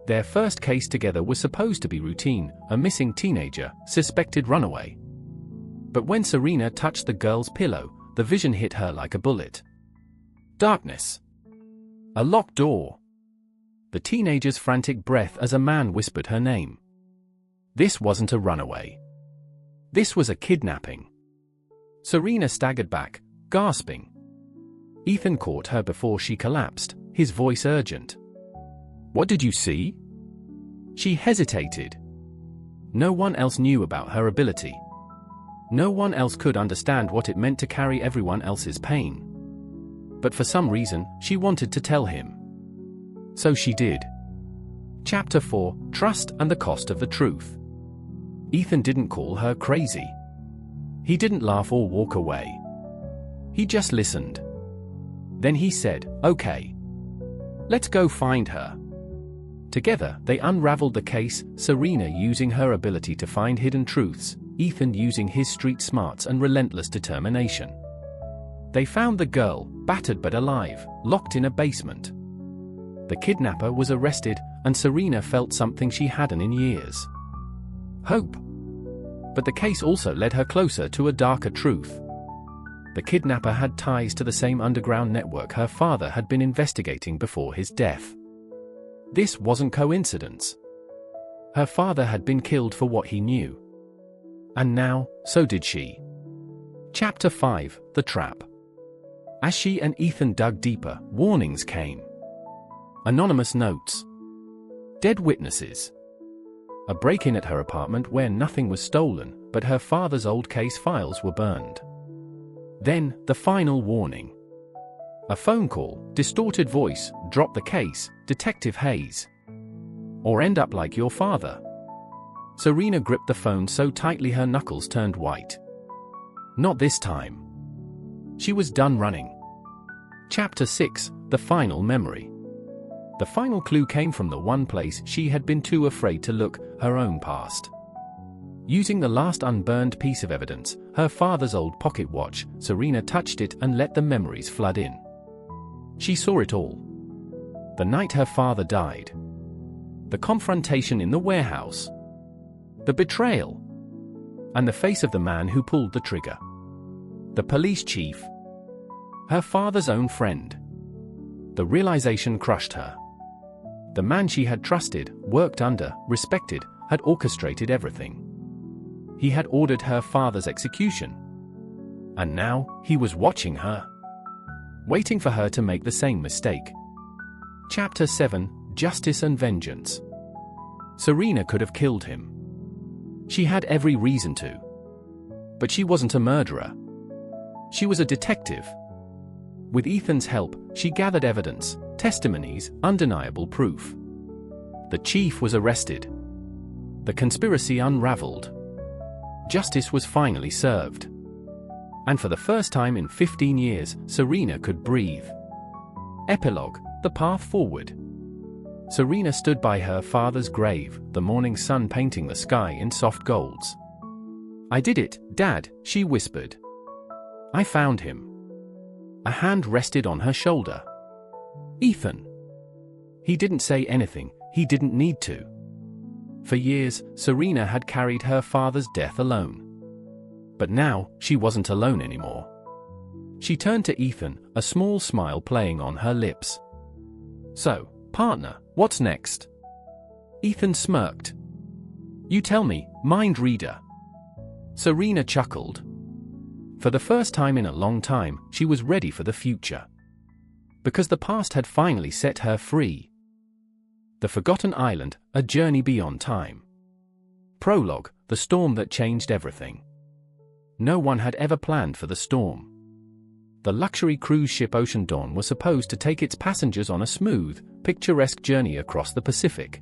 Speaker 1: Their first case together was supposed to be routine, a missing teenager, suspected runaway. But when Serena touched the girl's pillow, the vision hit her like a bullet. Darkness. A locked door. The teenager's frantic breath as a man whispered her name. This wasn't a runaway. This was a kidnapping. Serena staggered back, gasping. Ethan caught her before she collapsed, his voice urgent. "What did you see?" She hesitated. No one else knew about her ability. No one else could understand what it meant to carry everyone else's pain. But for some reason, she wanted to tell him. So she did. Chapter 4, Trust and the Cost of the Truth. Ethan didn't call her crazy. He didn't laugh or walk away. He just listened. Then he said, "Okay. Let's go find her." Together, they unraveled the case, Serena using her ability to find hidden truths, Ethan using his street smarts and relentless determination. They found the girl, battered but alive, locked in a basement. The kidnapper was arrested, and Serena felt something she hadn't in years. Hope. But the case also led her closer to a darker truth. The kidnapper had ties to the same underground network her father had been investigating before his death. This wasn't coincidence. Her father had been killed for what he knew. And now, so did she. Chapter 5, The Trap. As she and Ethan dug deeper, warnings came. Anonymous notes. Dead witnesses. A break-in at her apartment where nothing was stolen, but her father's old case files were burned. Then, the final warning. A phone call, distorted voice, drop the case, Detective Hayes. Or end up like your father. Serena gripped the phone so tightly her knuckles turned white. Not this time. She was done running. Chapter 6, The Final Memory. The final clue came from the one place she had been too afraid to look, her own past. Using the last unburned piece of evidence, her father's old pocket watch, Serena touched it and let the memories flood in. She saw it all. The night her father died. The confrontation in the warehouse. The betrayal. And the face of the man who pulled the trigger. The police chief. Her father's own friend. The realization crushed her. The man she had trusted, worked under, respected, had orchestrated everything. He had ordered her father's execution. And now, he was watching her. Waiting for her to make the same mistake. Chapter 7, Justice and Vengeance. Serena could have killed him. She had every reason to. But she wasn't a murderer. She was a detective. With Ethan's help, she gathered evidence, testimonies, undeniable proof. The chief was arrested. The conspiracy unraveled. Justice was finally served. And for the first time in 15 years, Serena could breathe. Epilogue, The Path Forward. Serena stood by her father's grave, the morning sun painting the sky in soft golds. "I did it, Dad," she whispered. "I found him." A hand rested on her shoulder. "Ethan." He didn't say anything, he didn't need to. For years, Serena had carried her father's death alone. But now, she wasn't alone anymore. She turned to Ethan, a small smile playing on her lips. "So, partner, what's next?" Ethan smirked. "You tell me, mind reader." Serena chuckled. For the first time in a long time, she was ready for the future. Because the past had finally set her free. The Forgotten Island, a journey beyond time. Prologue, the storm that changed everything. No one had ever planned for the storm. The luxury cruise ship Ocean Dawn was supposed to take its passengers on a smooth, picturesque journey across the Pacific.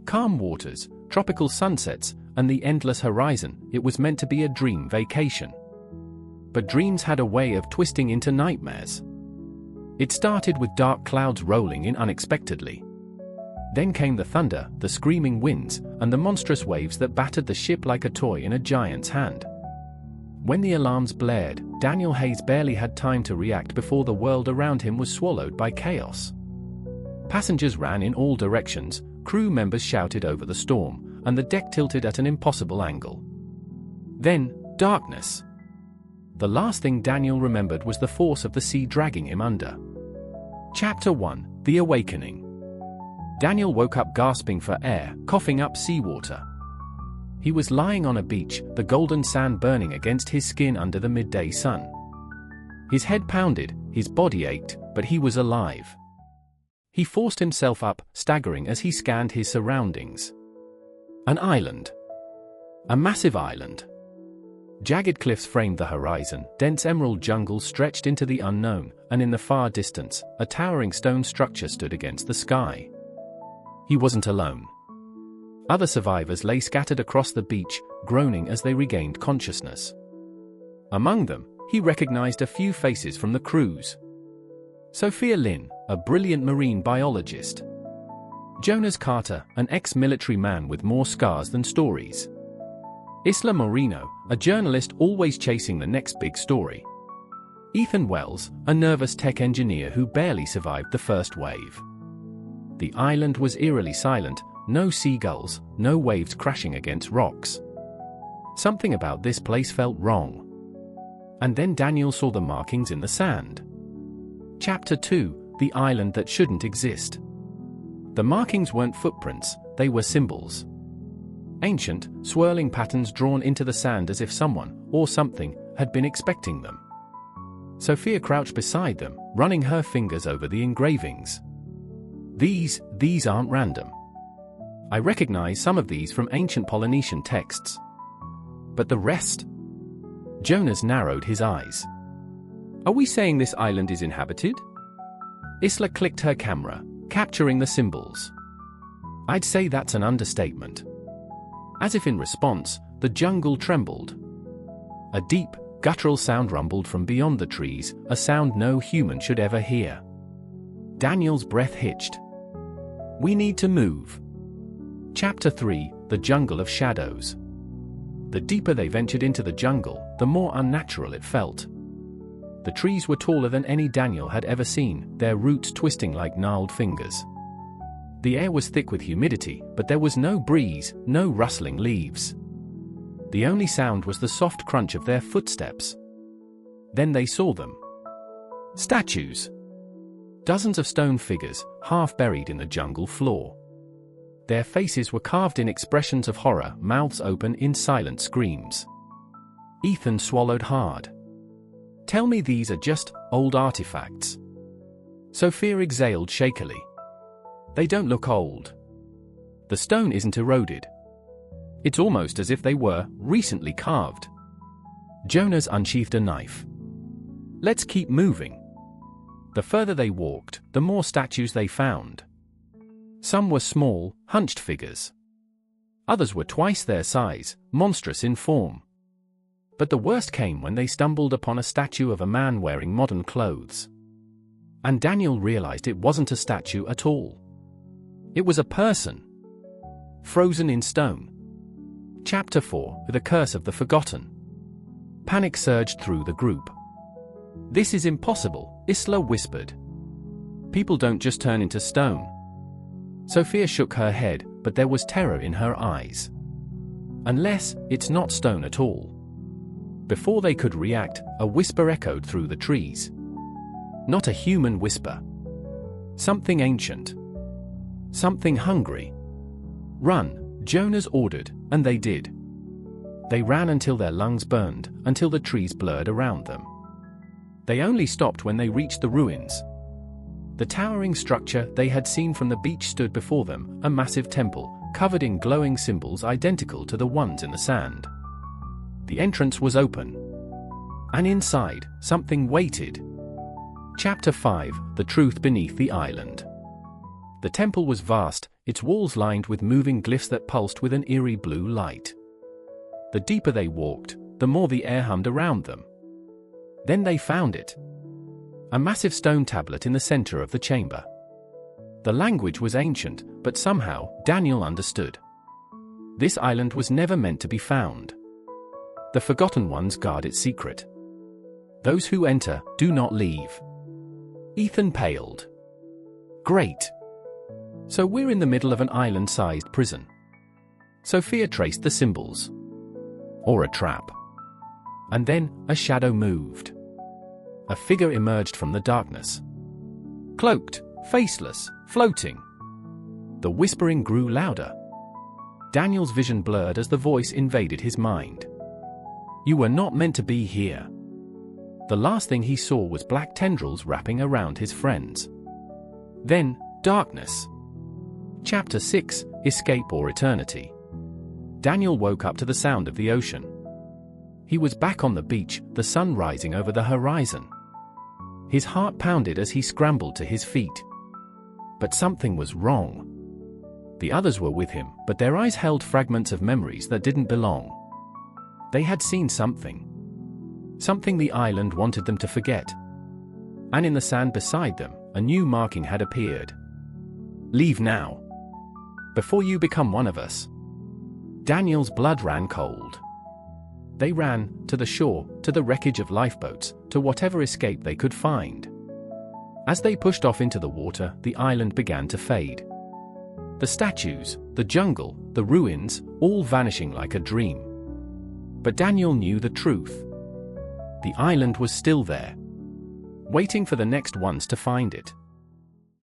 Speaker 1: Calm waters, tropical sunsets, and the endless horizon, it was meant to be a dream vacation. But dreams had a way of twisting into nightmares. It started with dark clouds rolling in unexpectedly. Then came the thunder, the screaming winds, and the monstrous waves that battered the ship like a toy in a giant's hand. When the alarms blared, Daniel Hayes barely had time to react before the world around him was swallowed by chaos. Passengers ran in all directions, crew members shouted over the storm, and the deck tilted at an impossible angle. Then, darkness. The last thing Daniel remembered was the force of the sea dragging him under. Chapter 1: The Awakening. Daniel woke up gasping for air, coughing up seawater. He was lying on a beach, the golden sand burning against his skin under the midday sun. His head pounded, his body ached, but he was alive. He forced himself up, staggering as he scanned his surroundings. An island. A massive island. Jagged cliffs framed the horizon, dense emerald jungle stretched into the unknown, and in the far distance, a towering stone structure stood against the sky. He wasn't alone. Other survivors lay scattered across the beach, groaning as they regained consciousness. Among them, he recognized a few faces from the cruise. Sophia Lynn, a brilliant marine biologist. Jonas Carter, an ex-military man with more scars than stories. Isla Moreno, a journalist always chasing the next big story. Ethan Wells, a nervous tech engineer who barely survived the first wave. The island was eerily silent, no seagulls, no waves crashing against rocks. Something about this place felt wrong. And then Daniel saw the markings in the sand. Chapter 2: The Island That Shouldn't Exist. The markings weren't footprints, they were symbols. Ancient, swirling patterns drawn into the sand as if someone, or something, had been expecting them. Sophia crouched beside them, running her fingers over the engravings. These aren't random. I recognize some of these from ancient Polynesian texts. But the rest? Jonas narrowed his eyes. Are we saying this island is inhabited? Isla clicked her camera, capturing the symbols. I'd say that's an understatement. As if in response, the jungle trembled. A deep, guttural sound rumbled from beyond the trees, a sound no human should ever hear. Daniel's breath hitched. We need to move. Chapter 3: The Jungle of Shadows. The deeper they ventured into the jungle, the more unnatural it felt. The trees were taller than any Daniel had ever seen, their roots twisting like gnarled fingers. The air was thick with humidity, but there was no breeze, no rustling leaves. The only sound was the soft crunch of their footsteps. Then they saw them. Statues. Dozens of stone figures, half buried in the jungle floor. Their faces were carved in expressions of horror, mouths open in silent screams. Ethan swallowed hard. Tell me these are just old artifacts. Sophia exhaled shakily. They don't look old. The stone isn't eroded. It's almost as if they were recently carved. Jonas unsheathed a knife. Let's keep moving. The further they walked, the more statues they found. Some were small, hunched figures. Others were twice their size, monstrous in form. But the worst came when they stumbled upon a statue of a man wearing modern clothes. And Daniel realized it wasn't a statue at all. It was a person. Frozen in stone. Chapter 4: The Curse of the Forgotten. Panic surged through the group. This is impossible, Isla whispered. People don't just turn into stone. Sophia shook her head, but there was terror in her eyes. Unless, it's not stone at all. Before they could react, a whisper echoed through the trees. Not a human whisper. Something ancient. Something hungry. Run, Jonas ordered, and they did. They ran until their lungs burned, until the trees blurred around them. They only stopped when they reached the ruins. The towering structure they had seen from the beach stood before them, a massive temple, covered in glowing symbols identical to the ones in the sand. The entrance was open. And inside, something waited. Chapter 5: The Truth Beneath the Island. The temple was vast, its walls lined with moving glyphs that pulsed with an eerie blue light. The deeper they walked, the more the air hummed around them. Then they found it. A massive stone tablet in the center of the chamber. The language was ancient, but somehow, Daniel understood. This island was never meant to be found. The Forgotten Ones guard its secret. Those who enter, do not leave. Ethan paled. Great. So we're in the middle of an island-sized prison. Sophia traced the symbols. Or a trap. And then, a shadow moved. A figure emerged from the darkness. Cloaked, faceless, floating. The whispering grew louder. Daniel's vision blurred as the voice invaded his mind. You were not meant to be here. The last thing he saw was black tendrils wrapping around his friends. Then, darkness. Chapter 6: Escape or Eternity. Daniel woke up to the sound of the ocean. He was back on the beach, the sun rising over the horizon. His heart pounded as he scrambled to his feet. But something was wrong. The others were with him, but their eyes held fragments of memories that didn't belong. They had seen something. Something the island wanted them to forget. And in the sand beside them, a new marking had appeared. Leave now. Before you become one of us. Daniel's blood ran cold. They ran, to the shore, to the wreckage of lifeboats, to whatever escape they could find. As they pushed off into the water, the island began to fade. The statues, the jungle, the ruins, all vanishing like a dream. But Daniel knew the truth. The island was still there, waiting for the next ones to find it.